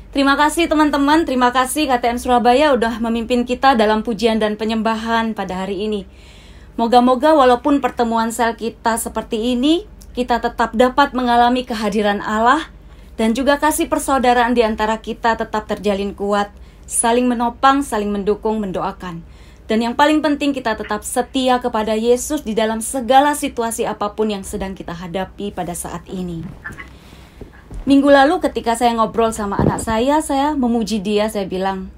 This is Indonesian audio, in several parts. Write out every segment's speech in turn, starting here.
Terima kasih teman-teman, terima kasih KTM Surabaya udah memimpin kita dalam pujian dan penyembahan pada hari ini. Moga-moga walaupun pertemuan sel kita seperti ini, kita tetap dapat mengalami kehadiran Allah dan juga kasih persaudaraan di antara kita tetap terjalin kuat, saling menopang, saling mendukung, mendoakan. Dan yang paling penting kita tetap setia kepada Yesus di dalam segala situasi apapun yang sedang kita hadapi pada saat ini. Minggu lalu ketika saya ngobrol sama anak saya memuji dia, saya bilang,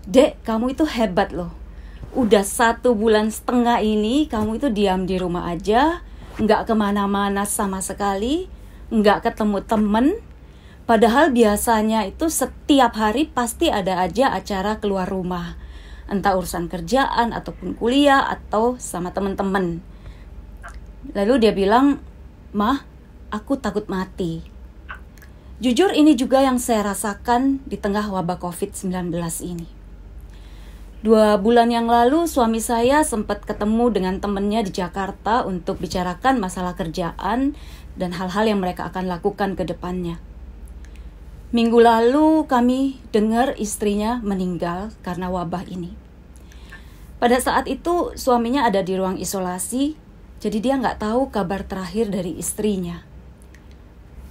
"Dek, kamu itu hebat loh. Udah 1,5 bulan ini kamu itu diam di rumah aja, nggak kemana-mana sama sekali, nggak ketemu temen. Padahal biasanya itu setiap hari pasti ada aja acara keluar rumah. Entah urusan kerjaan ataupun kuliah atau sama teman-teman." Lalu dia bilang, "Mah, aku takut mati." Jujur ini juga yang saya rasakan di tengah wabah COVID-19 ini. 2 bulan yang lalu suami saya sempat ketemu dengan temannya di Jakarta untuk bicarakan masalah kerjaan dan hal-hal yang mereka akan lakukan ke depannya. Minggu lalu kami dengar istrinya meninggal karena wabah ini. Pada saat itu suaminya ada di ruang isolasi, jadi dia nggak tahu kabar terakhir dari istrinya.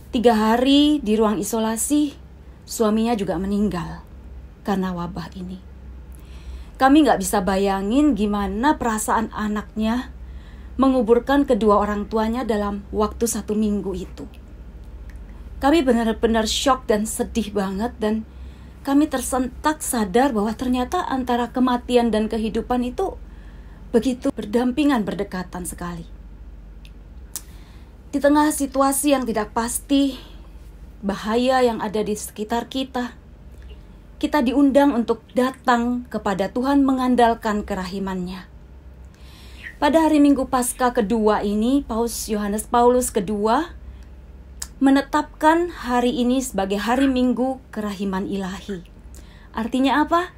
3 hari di ruang isolasi, suaminya juga meninggal karena wabah ini. Kami gak bisa bayangin gimana perasaan anaknya menguburkan kedua orang tuanya dalam waktu 1 minggu itu. Kami benar-benar syok dan sedih banget, dan kami tersentak sadar bahwa ternyata antara kematian dan kehidupan itu begitu berdampingan, berdekatan sekali. Di tengah situasi yang tidak pasti, bahaya yang ada di sekitar kita, kita diundang untuk datang kepada Tuhan mengandalkan kerahiman-Nya. Pada hari Minggu Paskah kedua ini, Paus Yohanes Paulus II menetapkan hari ini sebagai hari Minggu Kerahiman Ilahi. Artinya apa?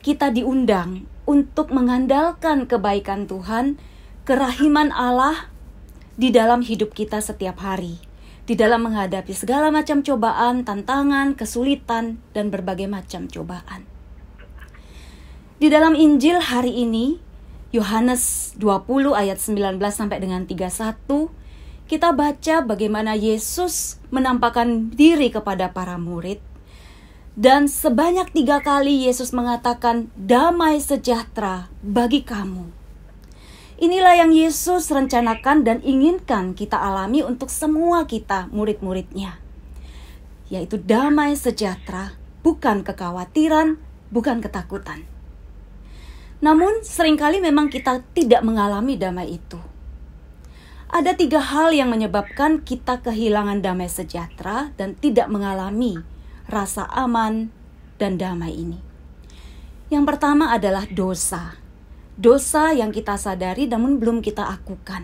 Kita diundang untuk mengandalkan kebaikan Tuhan, kerahiman Allah di dalam hidup kita setiap hari, di dalam menghadapi segala macam cobaan, tantangan, kesulitan, dan berbagai macam cobaan. Di dalam Injil hari ini, Yohanes 20 ayat 19 sampai dengan 31, kita baca bagaimana Yesus menampakkan diri kepada para murid, dan sebanyak 3 kali Yesus mengatakan, "Damai sejahtera bagi kamu." Inilah yang Yesus rencanakan dan inginkan kita alami untuk semua kita, murid-muridnya. Yaitu damai sejahtera, bukan kekhawatiran, bukan ketakutan. Namun seringkali memang kita tidak mengalami damai itu. Ada 3 hal yang menyebabkan kita kehilangan damai sejahtera dan tidak mengalami rasa aman dan damai ini. Yang pertama adalah dosa. Dosa yang kita sadari namun belum kita akukan.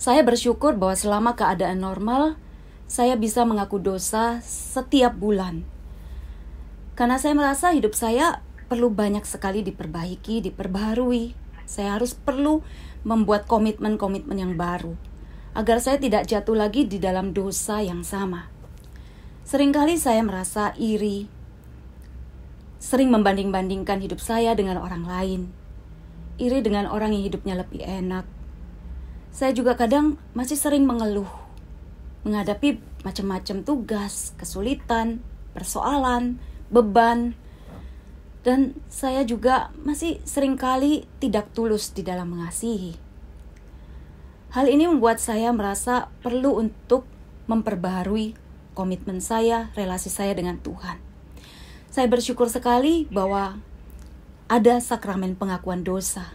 Saya bersyukur bahwa selama keadaan normal, saya bisa mengaku dosa setiap bulan. Karena saya merasa hidup saya perlu banyak sekali diperbaiki, diperbaharui. Saya harus perlu membuat komitmen-komitmen yang baru, agar saya tidak jatuh lagi di dalam dosa yang sama. Seringkali saya merasa iri, sering membanding-bandingkan hidup saya dengan orang lain. Iri dengan orang yang hidupnya lebih enak. Saya juga kadang masih sering mengeluh, menghadapi macam-macam tugas, kesulitan, persoalan, beban. Dan saya juga masih seringkali tidak tulus di dalam mengasihi. Hal ini membuat saya merasa perlu untuk memperbaharui komitmen saya, relasi saya dengan Tuhan. Saya bersyukur sekali bahwa ada sakramen pengakuan dosa.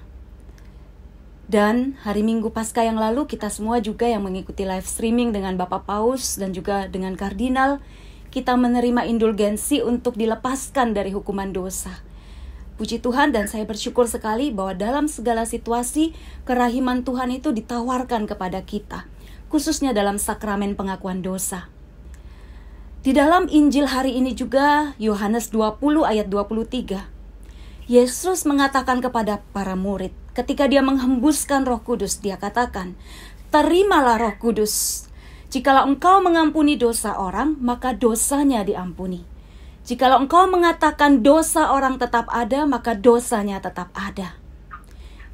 Dan hari Minggu Paskah yang lalu kita semua juga yang mengikuti live streaming dengan Bapak Paus dan juga dengan Kardinal, kita menerima indulgensi untuk dilepaskan dari hukuman dosa. Puji Tuhan, dan saya bersyukur sekali bahwa dalam segala situasi kerahiman Tuhan itu ditawarkan kepada kita, khususnya dalam sakramen pengakuan dosa. Di dalam Injil hari ini juga, Yohanes 20 ayat 23, Yesus mengatakan kepada para murid, ketika dia menghembuskan Roh Kudus, dia katakan, "Terimalah Roh Kudus. Jikalau engkau mengampuni dosa orang, maka dosanya diampuni. Jikalau engkau mengatakan dosa orang tetap ada, maka dosanya tetap ada.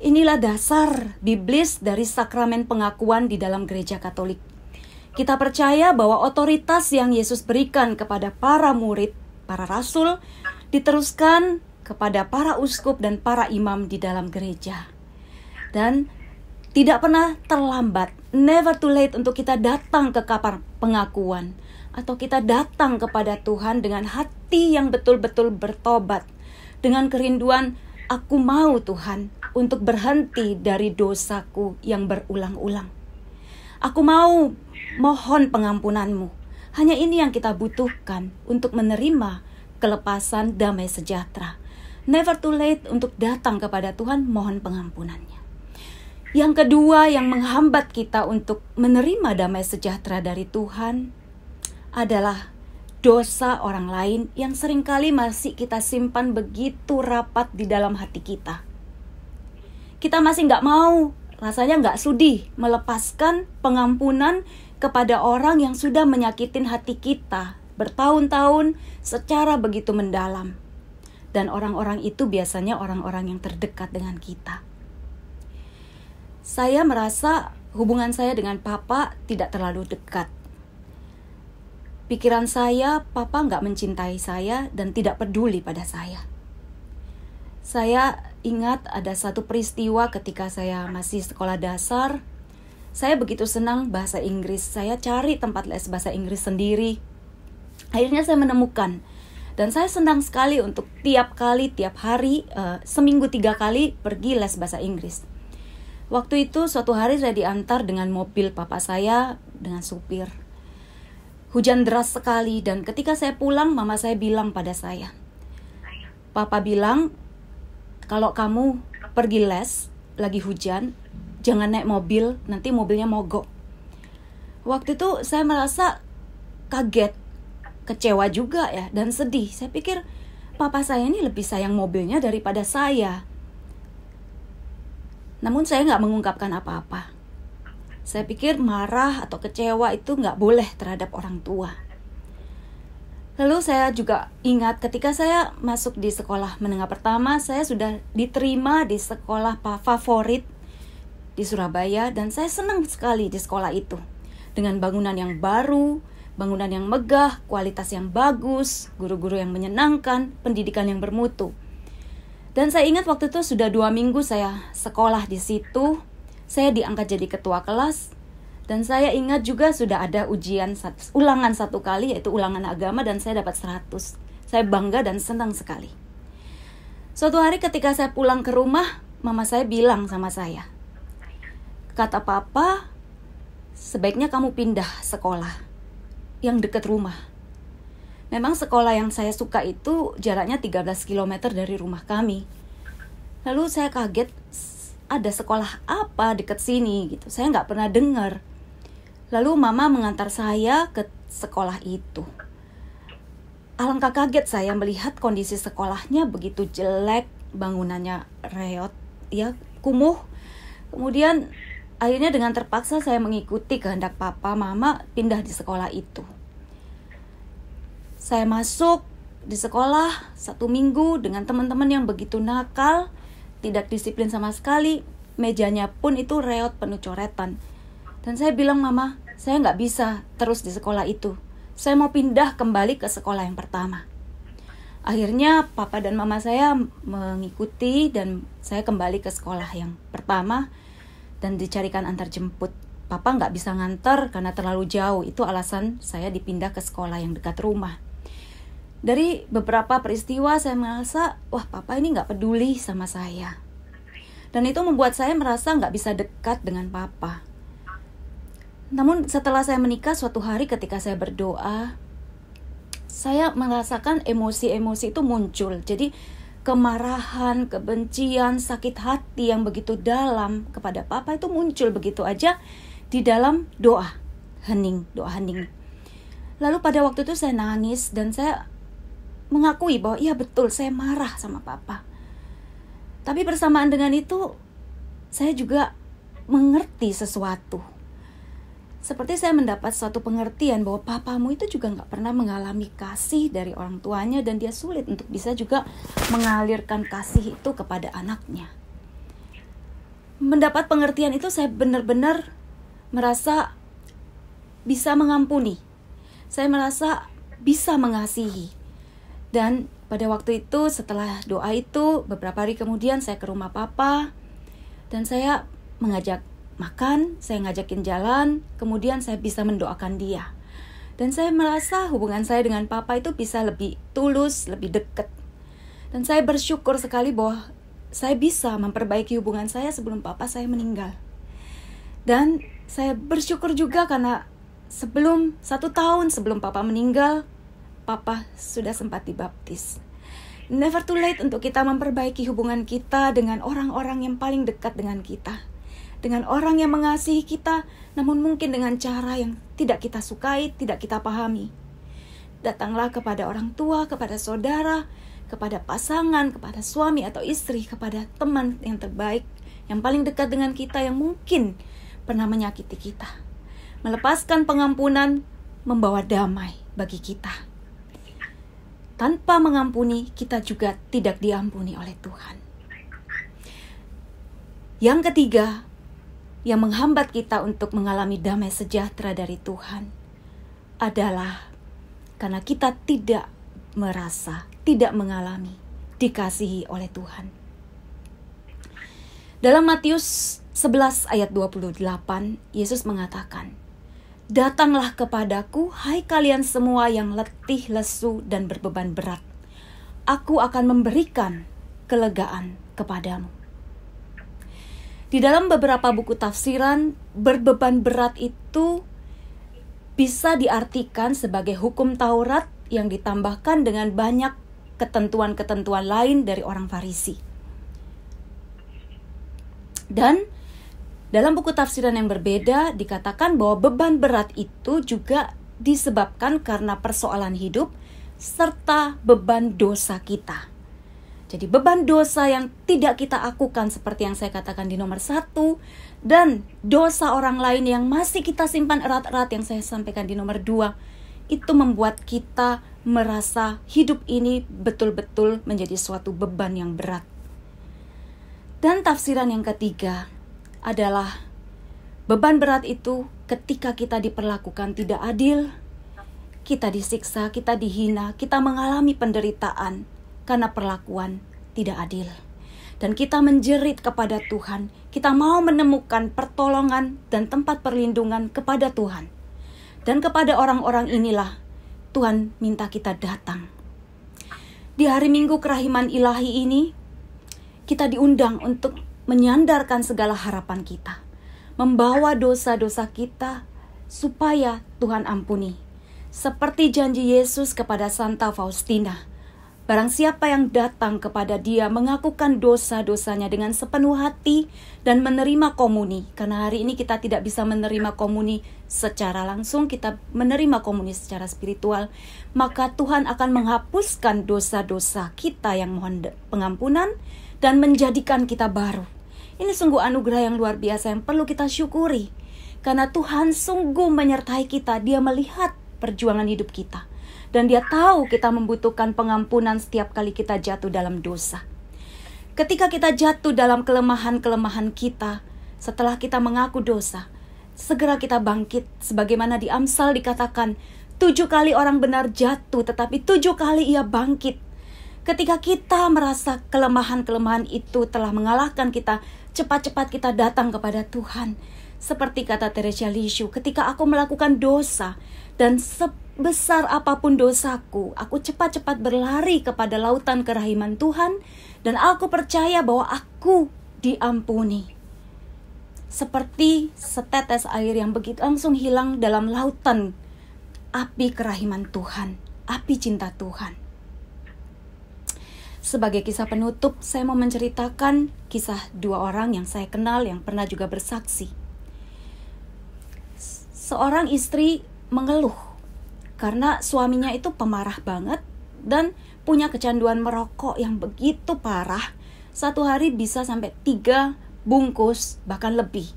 Inilah dasar biblis dari sakramen pengakuan di dalam gereja Katolik. Kita percaya bahwa otoritas yang Yesus berikan kepada para murid, para rasul, diteruskan kepada para uskup dan para imam di dalam gereja. Dan tidak pernah terlambat, never too late untuk kita datang ke kapal pengakuan. Atau kita datang kepada Tuhan dengan hati yang betul-betul bertobat. Dengan kerinduan, aku mau Tuhan untuk berhenti dari dosaku yang berulang-ulang. Aku mau mohon pengampunanmu. Hanya ini yang kita butuhkan untuk menerima kelepasan damai sejahtera. Never too late untuk datang kepada Tuhan mohon pengampunannya. Yang kedua yang menghambat kita untuk menerima damai sejahtera dari Tuhan adalah dosa orang lain yang seringkali masih kita simpan begitu rapat di dalam hati kita. Kita masih gak mau, rasanya gak sudi melepaskan pengampunan kepada orang yang sudah menyakitin hati kita bertahun-tahun secara begitu mendalam. Dan orang-orang itu biasanya orang-orang yang terdekat dengan kita. Saya merasa hubungan saya dengan Papa tidak terlalu dekat. Pikiran saya, Papa gak mencintai saya dan tidak peduli pada saya. Saya ingat ada satu peristiwa ketika saya masih sekolah dasar. Saya begitu senang bahasa Inggris. Saya cari tempat les bahasa Inggris sendiri. Akhirnya saya menemukan. Dan saya senang sekali untuk tiap hari, seminggu 3 kali pergi les bahasa Inggris. Waktu itu suatu hari saya diantar dengan mobil papa saya dengan supir. Hujan deras sekali dan ketika saya pulang, mama saya bilang pada saya, Papa bilang, kalau kamu pergi les, lagi hujan, jangan naik mobil, nanti mobilnya mogok. Waktu itu saya merasa kaget, kecewa juga ya, dan sedih. Saya pikir, papa saya ini lebih sayang mobilnya daripada saya. Namun saya gak mengungkapkan apa-apa. Saya pikir marah atau kecewa itu gak boleh terhadap orang tua. Lalu saya juga ingat ketika saya masuk di sekolah menengah pertama, saya sudah diterima di sekolah favorit di Surabaya dan saya senang sekali di sekolah itu. Dengan bangunan yang baru, bangunan yang megah, kualitas yang bagus, guru-guru yang menyenangkan, pendidikan yang bermutu. Dan saya ingat waktu itu sudah 2 minggu saya sekolah di situ, saya diangkat jadi ketua kelas. Dan saya ingat juga sudah ada ulangan 1 kali, yaitu ulangan agama, dan saya dapat 100. Saya bangga dan senang sekali. Suatu hari ketika saya pulang ke rumah, mama saya bilang sama saya, kata papa, sebaiknya kamu pindah sekolah yang dekat rumah. Memang sekolah yang saya suka itu jaraknya 13 km dari rumah kami. Lalu saya kaget, ada sekolah apa dekat sini gitu. Saya nggak pernah dengar. Lalu mama mengantar saya ke sekolah itu. Alangkah kaget saya melihat kondisi sekolahnya begitu jelek, bangunannya reot, ya kumuh. Kemudian akhirnya dengan terpaksa saya mengikuti kehendak papa mama pindah di sekolah itu. Saya masuk di sekolah 1 minggu dengan teman-teman yang begitu nakal, tidak disiplin sama sekali, mejanya pun itu reot penuh coretan. Dan saya bilang, mama, saya nggak bisa terus di sekolah itu. Saya mau pindah kembali ke sekolah yang pertama. Akhirnya papa dan mama saya mengikuti dan saya kembali ke sekolah yang pertama dan dicarikan antar jemput. Papa nggak bisa nganter karena terlalu jauh. Itu alasan saya dipindah ke sekolah yang dekat rumah. Dari beberapa peristiwa saya merasa, wah papa ini nggak peduli sama saya. Dan itu membuat saya merasa nggak bisa dekat dengan papa. Namun setelah saya menikah, suatu hari ketika saya berdoa, saya merasakan emosi-emosi itu muncul. Jadi kemarahan, kebencian, sakit hati yang begitu dalam kepada papa itu muncul begitu aja di dalam doa hening. Lalu pada waktu itu saya nangis dan saya mengakui bahwa iya betul saya marah sama papa. Tapi bersamaan dengan itu saya juga mengerti sesuatu. seperti saya mendapat suatu pengertian bahwa papamu itu juga gak pernah mengalami kasih dari orang tuanya, dan dia sulit untuk bisa juga mengalirkan kasih itu kepada anaknya. Mendapat pengertian itu, saya benar-benar merasa bisa mengampuni. Saya merasa bisa mengasihi. Dan pada waktu itu, setelah doa itu, beberapa hari kemudian saya ke rumah papa, dan saya mengajak makan, saya ngajakin jalan, kemudian saya bisa mendoakan dia. Dan saya merasa hubungan saya dengan papa itu bisa lebih tulus, lebih dekat. Dan saya bersyukur sekali bahwa saya bisa memperbaiki hubungan saya sebelum papa saya meninggal. Dan saya bersyukur juga karena 1 tahun sebelum papa meninggal, papa sudah sempat dibaptis. Never too late untuk kita memperbaiki hubungan kita dengan orang-orang yang paling dekat dengan kita, dengan orang yang mengasihi kita, namun mungkin dengan cara yang tidak kita sukai, tidak kita pahami. Datanglah kepada orang tua, kepada saudara, kepada pasangan, kepada suami atau istri, kepada teman yang terbaik, yang paling dekat dengan kita, yang mungkin pernah menyakiti kita. Melepaskan pengampunan membawa damai bagi kita. Tanpa mengampuni, kita juga tidak diampuni oleh Tuhan. Yang ketiga, yang menghambat kita untuk mengalami damai sejahtera dari Tuhan adalah karena kita tidak merasa, tidak mengalami dikasihi oleh Tuhan. Dalam Matius 11 ayat 28, Yesus mengatakan, "Datanglah kepadaku, hai kalian semua yang letih, lesu, dan berbeban berat. Aku akan memberikan kelegaan kepadamu." Di dalam beberapa buku tafsiran, berbeban berat itu bisa diartikan sebagai hukum Taurat yang ditambahkan dengan banyak ketentuan-ketentuan lain dari orang Farisi. Dan dalam buku tafsiran yang berbeda dikatakan bahwa beban berat itu juga disebabkan karena persoalan hidup serta beban dosa kita. Jadi beban dosa yang tidak kita akukan seperti yang saya katakan di nomor 1, dan dosa orang lain yang masih kita simpan erat-erat yang saya sampaikan di nomor 2, itu membuat kita merasa hidup ini betul-betul menjadi suatu beban yang berat. Dan tafsiran yang ketiga adalah beban berat itu ketika kita diperlakukan tidak adil, kita disiksa, kita dihina, kita mengalami penderitaan karena perlakuan tidak adil. Dan kita menjerit kepada Tuhan, kita mau menemukan pertolongan dan tempat perlindungan kepada Tuhan. Dan kepada orang-orang inilah Tuhan minta kita datang. Di hari Minggu Kerahiman Ilahi ini, kita diundang untuk menyandarkan segala harapan kita, membawa dosa-dosa kita supaya Tuhan ampuni. Seperti janji Yesus kepada Santa Faustina, barang siapa yang datang kepada dia mengakukan dosa-dosanya dengan sepenuh hati dan menerima komuni. Karena hari ini kita tidak bisa menerima komuni secara langsung, kita menerima komuni secara spiritual. Maka Tuhan akan menghapuskan dosa-dosa kita yang mohon pengampunan dan menjadikan kita baru. Ini sungguh anugerah yang luar biasa yang perlu kita syukuri. Karena Tuhan sungguh menyertai kita, Dia melihat perjuangan hidup kita. Dan Dia tahu kita membutuhkan pengampunan setiap kali kita jatuh dalam dosa. Ketika kita jatuh dalam kelemahan-kelemahan kita, setelah kita mengaku dosa, segera kita bangkit. Sebagaimana di Amsal dikatakan, 7 kali orang benar jatuh, tetapi 7 kali ia bangkit. Ketika kita merasa kelemahan-kelemahan itu telah mengalahkan kita, cepat-cepat kita datang kepada Tuhan. Seperti kata Teresia Lisieux, ketika aku melakukan dosa, dan sebesar apapun dosaku, aku cepat-cepat berlari kepada lautan kerahiman Tuhan, dan aku percaya bahwa aku diampuni. Seperti setetes air yang begitu langsung hilang dalam lautan api kerahiman Tuhan, api cinta Tuhan. Sebagai kisah penutup, saya mau menceritakan kisah 2 orang yang saya kenal yang pernah juga bersaksi. Seorang istri mengeluh karena suaminya itu pemarah banget dan punya kecanduan merokok yang begitu parah. Satu hari bisa sampai 3 bungkus bahkan lebih.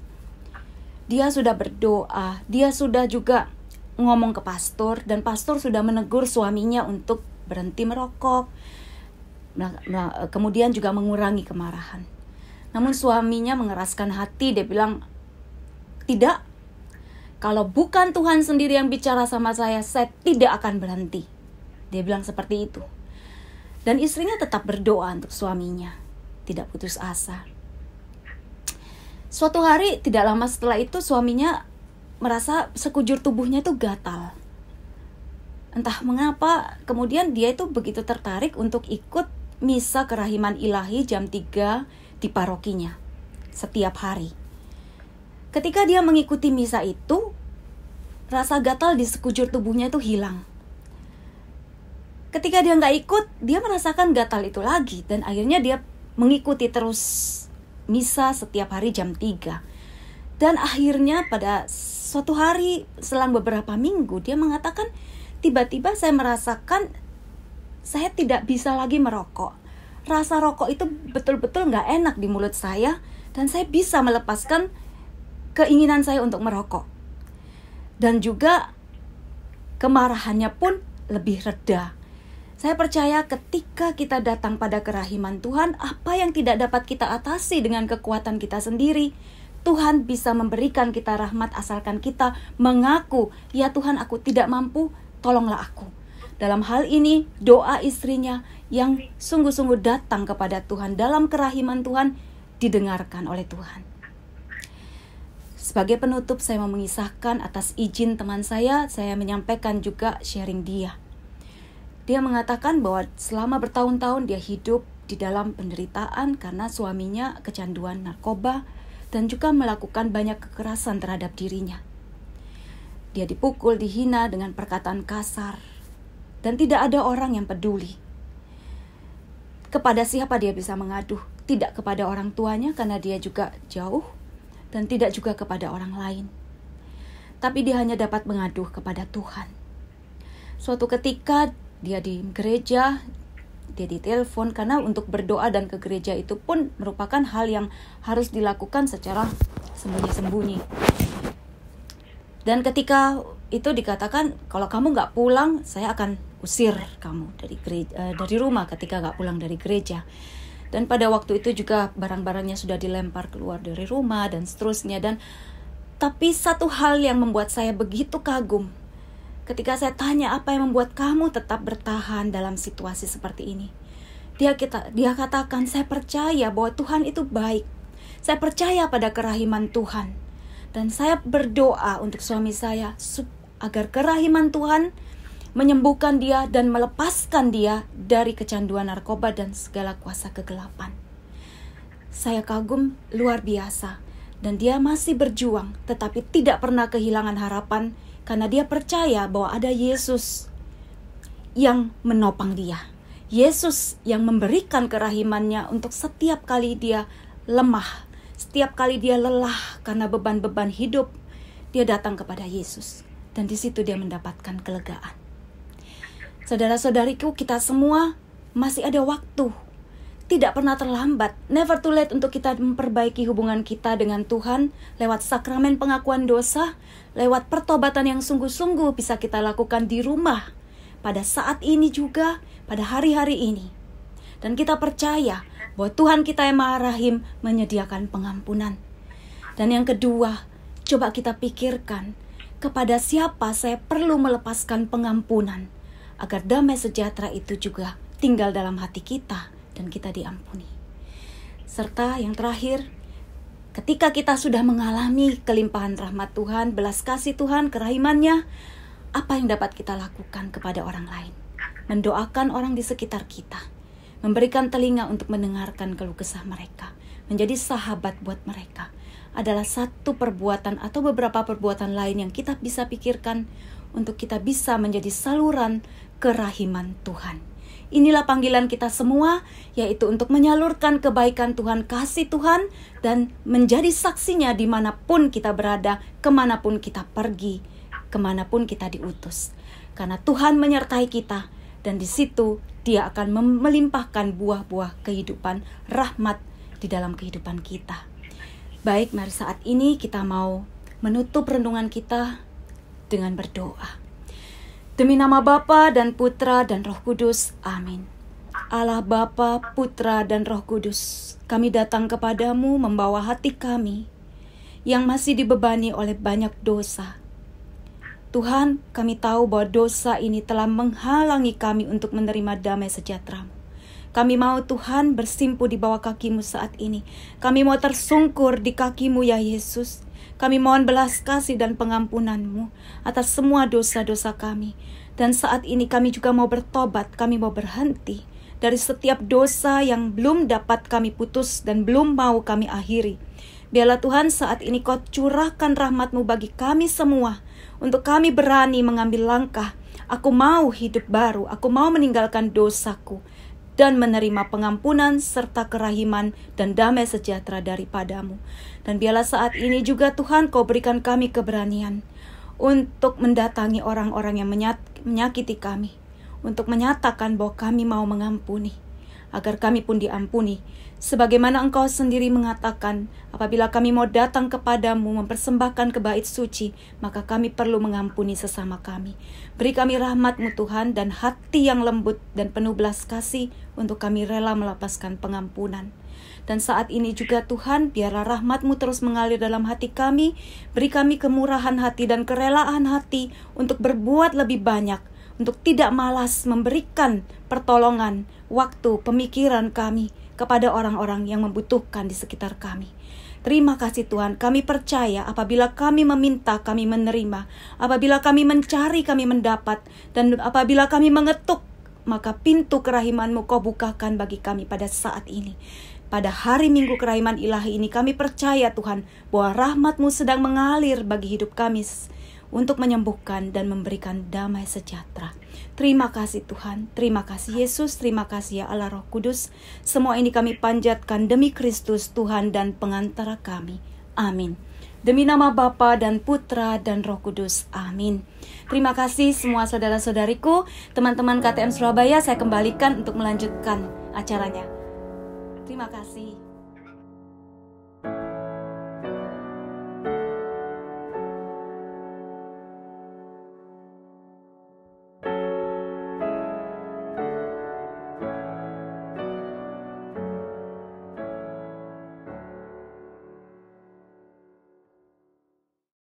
Dia sudah berdoa, dia sudah juga ngomong ke pastor, dan pastor sudah menegur suaminya untuk berhenti merokok, kemudian juga mengurangi kemarahan. Namun suaminya mengeraskan hati, dia bilang, tidak, kalau bukan Tuhan sendiri yang bicara sama saya tidak akan berhenti. Dia bilang seperti itu. Dan istrinya tetap berdoa untuk suaminya, tidak putus asa. Suatu hari tidak lama setelah itu suaminya merasa sekujur tubuhnya itu gatal. Entah mengapa kemudian dia itu begitu tertarik untuk ikut misa kerahiman ilahi jam 3 di parokinya setiap hari. Ketika dia mengikuti misa itu, rasa gatal di sekujur tubuhnya itu hilang. Ketika dia nggak ikut, dia merasakan gatal itu lagi, dan akhirnya dia mengikuti terus misa setiap hari jam 3. Dan akhirnya pada suatu hari selang beberapa minggu, dia mengatakan, tiba-tiba saya merasakan saya tidak bisa lagi merokok. Rasa rokok itu betul-betul nggak enak di mulut saya, dan saya bisa melepaskan keinginan saya untuk merokok. Dan juga kemarahannya pun lebih reda. Saya percaya ketika kita datang pada kerahiman Tuhan, apa yang tidak dapat kita atasi dengan kekuatan kita sendiri, Tuhan bisa memberikan kita rahmat asalkan kita mengaku, ya Tuhan, aku tidak mampu, tolonglah aku. Dalam hal ini, doa istrinya yang sungguh-sungguh datang kepada Tuhan dalam kerahiman Tuhan didengarkan oleh Tuhan. Sebagai penutup, saya mau mengisahkan atas izin teman saya menyampaikan juga sharing dia. Dia mengatakan bahwa selama bertahun-tahun dia hidup di dalam penderitaan karena suaminya kecanduan narkoba dan juga melakukan banyak kekerasan terhadap dirinya. Dia dipukul, dihina dengan perkataan kasar, dan tidak ada orang yang peduli. Kepada siapa dia bisa mengadu? Tidak kepada orang tuanya karena dia juga jauh, dan tidak juga kepada orang lain. Tapi dia hanya dapat mengadu kepada Tuhan. Suatu ketika dia di gereja, dia ditelepon karena untuk berdoa dan ke gereja itu pun merupakan hal yang harus dilakukan secara sembunyi-sembunyi. Dan ketika itu dikatakan, kalau kamu gak pulang, saya akan usir kamu dari rumah ketika gak pulang dari gereja. Dan pada waktu itu juga barang-barangnya sudah dilempar keluar dari rumah dan seterusnya. Tapi satu hal yang membuat saya begitu kagum, ketika saya tanya apa yang membuat kamu tetap bertahan dalam situasi seperti ini, dia katakan, saya percaya bahwa Tuhan itu baik. Saya percaya pada kerahiman Tuhan. Dan saya berdoa untuk suami saya agar kerahiman Tuhan menyembuhkan dia dan melepaskan dia dari kecanduan narkoba dan segala kuasa kegelapan. Saya kagum luar biasa. Dan dia masih berjuang, tetapi tidak pernah kehilangan harapan, karena dia percaya bahwa ada Yesus yang menopang dia. Yesus yang memberikan kerahimannya untuk setiap kali dia lemah, setiap kali dia lelah karena beban-beban hidup, dia datang kepada Yesus. Dan di situ dia mendapatkan kelegaan. Saudara-saudariku, kita semua masih ada waktu. Tidak pernah terlambat, never too late untuk kita memperbaiki hubungan kita dengan Tuhan lewat sakramen pengakuan dosa, lewat pertobatan yang sungguh-sungguh bisa kita lakukan di rumah pada saat ini juga, pada hari-hari ini. Dan kita percaya bahwa Tuhan kita yang Maha Rahim menyediakan pengampunan. Dan yang kedua, coba kita pikirkan kepada siapa saya perlu melepaskan pengampunan agar damai sejahtera itu juga tinggal dalam hati kita dan kita diampuni. Serta yang terakhir, ketika kita sudah mengalami kelimpahan rahmat Tuhan, belas kasih Tuhan, kerahimannya, apa yang dapat kita lakukan kepada orang lain? Mendoakan orang di sekitar kita, memberikan telinga untuk mendengarkan keluh kesah mereka, menjadi sahabat buat mereka, adalah satu perbuatan atau beberapa perbuatan lain yang kita bisa pikirkan untuk kita bisa menjadi saluran kerahiman Tuhan. Inilah panggilan kita semua, yaitu untuk menyalurkan kebaikan Tuhan, kasih Tuhan, dan menjadi saksinya dimanapun kita berada, kemanapun kita pergi, kemanapun kita diutus. Karena Tuhan menyertai kita, dan di situ Dia akan melimpahkan buah-buah kehidupan, rahmat di dalam kehidupan kita. Baik, mari saat ini kita mau menutup renungan kita dengan berdoa. Demi nama Bapa dan Putra dan Roh Kudus. Amin. Allah Bapa, Putra dan Roh Kudus, kami datang kepadamu membawa hati kami yang masih dibebani oleh banyak dosa. Tuhan, kami tahu bahwa dosa ini telah menghalangi kami untuk menerima damai sejahtera-Mu. Kami mau Tuhan bersimpuh di bawah kaki-Mu saat ini. Kami mau tersungkur di kaki-Mu ya Yesus. Kami mohon belas kasih dan pengampunan-Mu atas semua dosa-dosa kami. Dan saat ini kami juga mau bertobat, kami mau berhenti dari setiap dosa yang belum dapat kami putus dan belum mau kami akhiri. Biarlah Tuhan saat ini Kau curahkan rahmat-Mu bagi kami semua, untuk kami berani mengambil langkah. Aku mau hidup baru, aku mau meninggalkan dosaku, dan menerima pengampunan serta kerahiman dan damai sejahtera daripada-Mu. Dan biarlah saat ini juga Tuhan Kau berikan kami keberanian untuk mendatangi orang-orang yang menyakiti kami, untuk menyatakan bahwa kami mau mengampuni, agar kami pun diampuni. Sebagaimana Engkau sendiri mengatakan, apabila kami mau datang kepadamu mempersembahkan ke bait suci, maka kami perlu mengampuni sesama kami. Beri kami rahmat-Mu Tuhan dan hati yang lembut dan penuh belas kasih untuk kami rela melepaskan pengampunan. Dan saat ini juga Tuhan, biarlah rahmat-Mu terus mengalir dalam hati kami. Beri kami kemurahan hati dan kerelaan hati untuk berbuat lebih banyak, untuk tidak malas memberikan pertolongan, waktu, pemikiran kami kepada orang-orang yang membutuhkan di sekitar kami. Terima kasih Tuhan, kami percaya apabila kami meminta, kami menerima. Apabila kami mencari, kami mendapat. Dan apabila kami mengetuk, maka pintu kerahiman-Mu Kau bukakan bagi kami pada saat ini. Pada hari Minggu Kerahiman Ilahi ini kami percaya Tuhan, bahwa rahmat-Mu sedang mengalir bagi hidup kami untuk menyembuhkan dan memberikan damai sejahtera. Terima kasih Tuhan, terima kasih Yesus, terima kasih ya Allah Roh Kudus. Semua ini kami panjatkan demi Kristus Tuhan dan pengantara kami. Amin. Demi nama Bapa dan Putra dan Roh Kudus. Amin. Terima kasih semua saudara-saudariku, teman-teman KTM Surabaya, saya kembalikan untuk melanjutkan acaranya. Terima kasih.